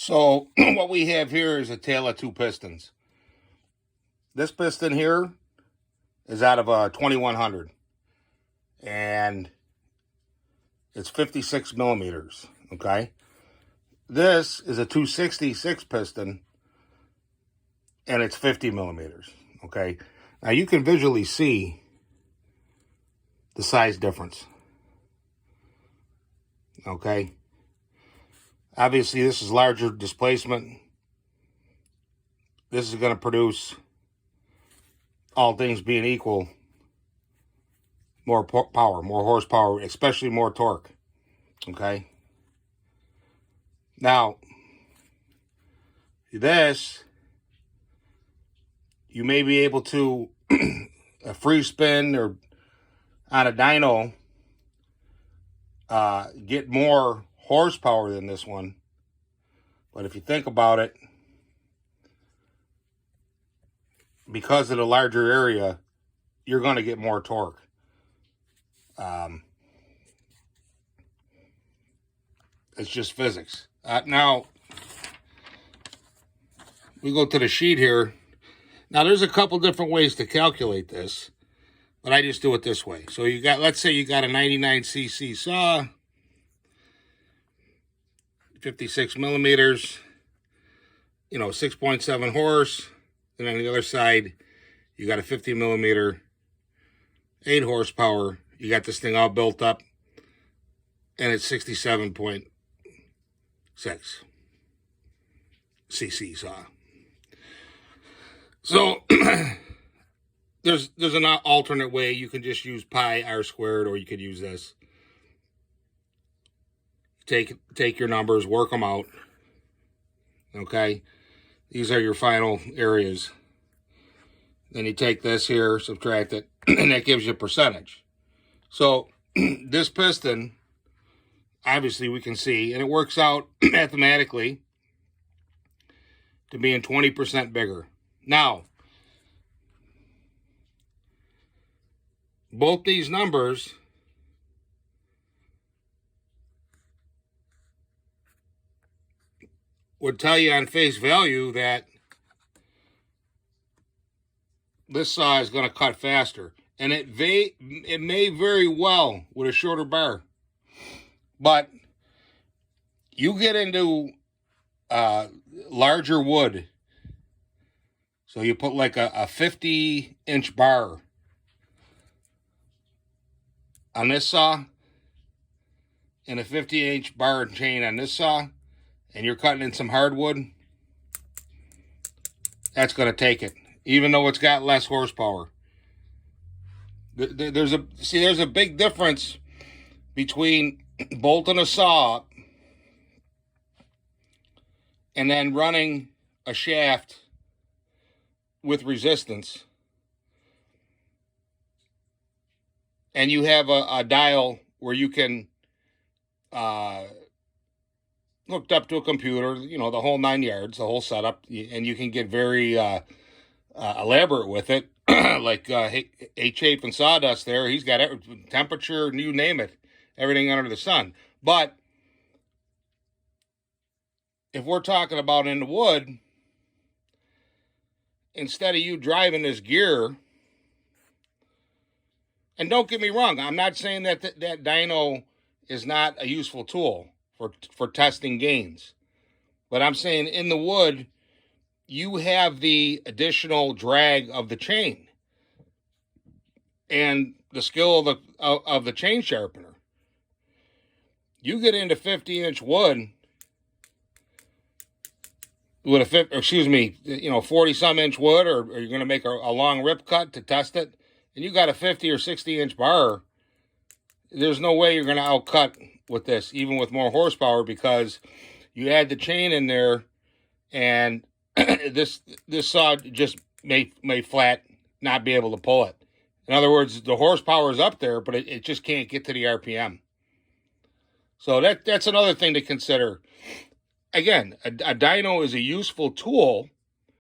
So what we have here is a tale of two pistons. This piston here is out of a 2100 and it's 56 millimeters. Okay. This is a 266 piston and it's 50 millimeters. Okay. Now you can visually see the size difference. Okay. Obviously, this is larger displacement. This is going to produce, all things being equal, more power, more horsepower, especially more torque. Okay. Now, this, you may be able to, a free spin or on a dyno, get more horsepower than this one. But if you think about it, because of the larger area, you're going to get more torque. It's just physics. Now, we go to the sheet here. Now, there's a couple different ways to calculate this, but I just do it this way. So you got, let's say you got a 99cc saw, 56 millimeters, 6.7 horse. And on the other side, you got a 50 millimeter, 8 horsepower. You got this thing all built up, and it's 67.6 cc saw. So there's an alternate way. You can just use pi r squared, or you could use this. Take your numbers, work them out. Okay, these are your final areas. Then you take this here, subtract it, and that gives you a percentage. So this piston, obviously we can see, and it works out mathematically to being 20% bigger. Now, both these numbers would tell you on face value that this saw is going to cut faster. And it may very well with a shorter bar. But you get into larger wood. So you put like a 50-inch bar on this saw and a 50-inch bar and chain on this saw, and you're cutting in some hardwood, that's going to take it, even though it's got less horsepower. There's a big difference between bolting a saw up and then running a shaft with resistance, and you have a dial where you can hooked up to a computer, the whole 9 yards, the whole setup, and you can get very elaborate with it. Like H-Shape and Sawdust there, he's got temperature, you name it, everything under the sun. But if we're talking about in the wood, instead of you driving this gear, and don't get me wrong, I'm not saying that that dyno is not a useful tool for testing gains, but I'm saying in the wood, you have the additional drag of the chain and the skill of the chain sharpener. You get into 50-inch wood with 40-some inch wood, or you're going to make a long rip cut to test it, and you got a 50 or 60-inch bar. There's no way you're going to outcut with this, even with more horsepower, because you add the chain in there, and this saw just may flat not be able to pull it. In other words, the horsepower is up there, but it just can't get to the RPM. So that's another thing to consider. Again, a dyno is a useful tool